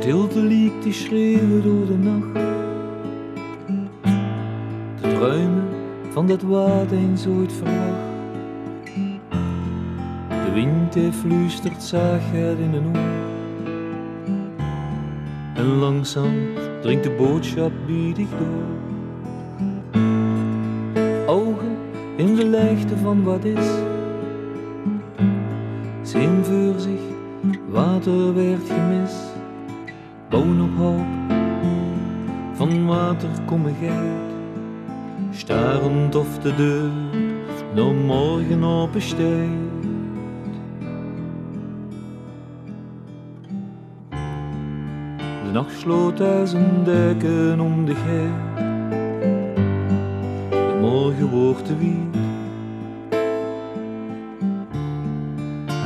Stilte liegt die schreeuwen door de nacht. De druimen van dat wat eens ooit verwacht. De wind hij fluistert zachtheid in een oor. En langzaam dringt de boodschap biedig door. Ogen in de leegte van wat is. Zin voor zich, water werd gemist. Boon op hoop, van water kom ik uit. Starend of de deur naar morgen openstaat. De nacht sloot hij zijn deken om de geer. De morgen wordt te wiet.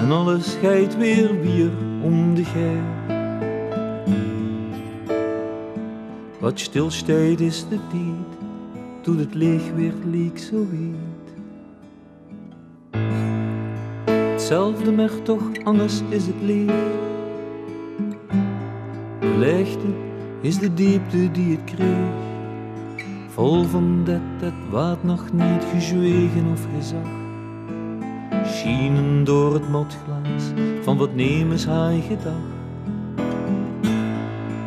En alles scheidt weer bier om de geer. Wat stilstaat is de tijd, toen het leeg werd leek zo wiet. Hetzelfde maar toch anders is het leeg. De leegte is de diepte die het kreeg. Vol van dat wat nog niet gezwegen of gezag. Schienen door het matglas van wat nemens hij gedacht.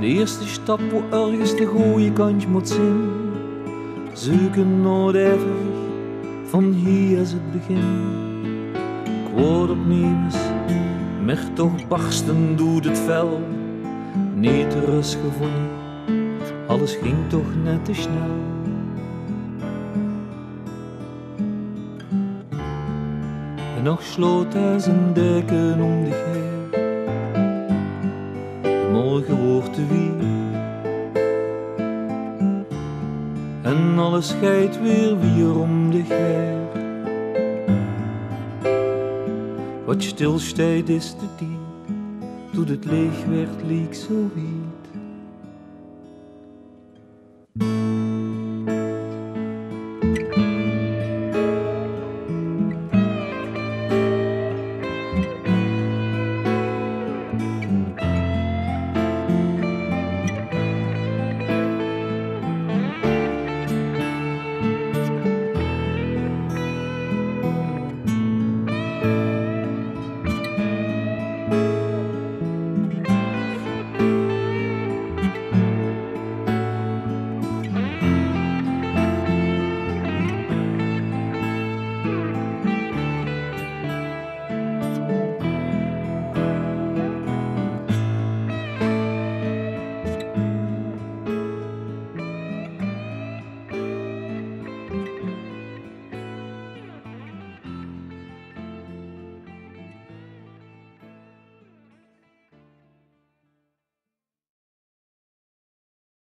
De eerste stap waar ergens de goeie kant moet zijn. Zoeken naar de erg, van hier is het begin. Ik word opnemens, maar toch barsten doet het vel. Niet rust gevonden, alles ging toch net te snel. En nog sloot hij zijn deken om de geer. Morgen wordt te wiet. En alles scheidt weer om de geer. Wat stilstaat is de tijd, toen het leeg werd leek zo wiet.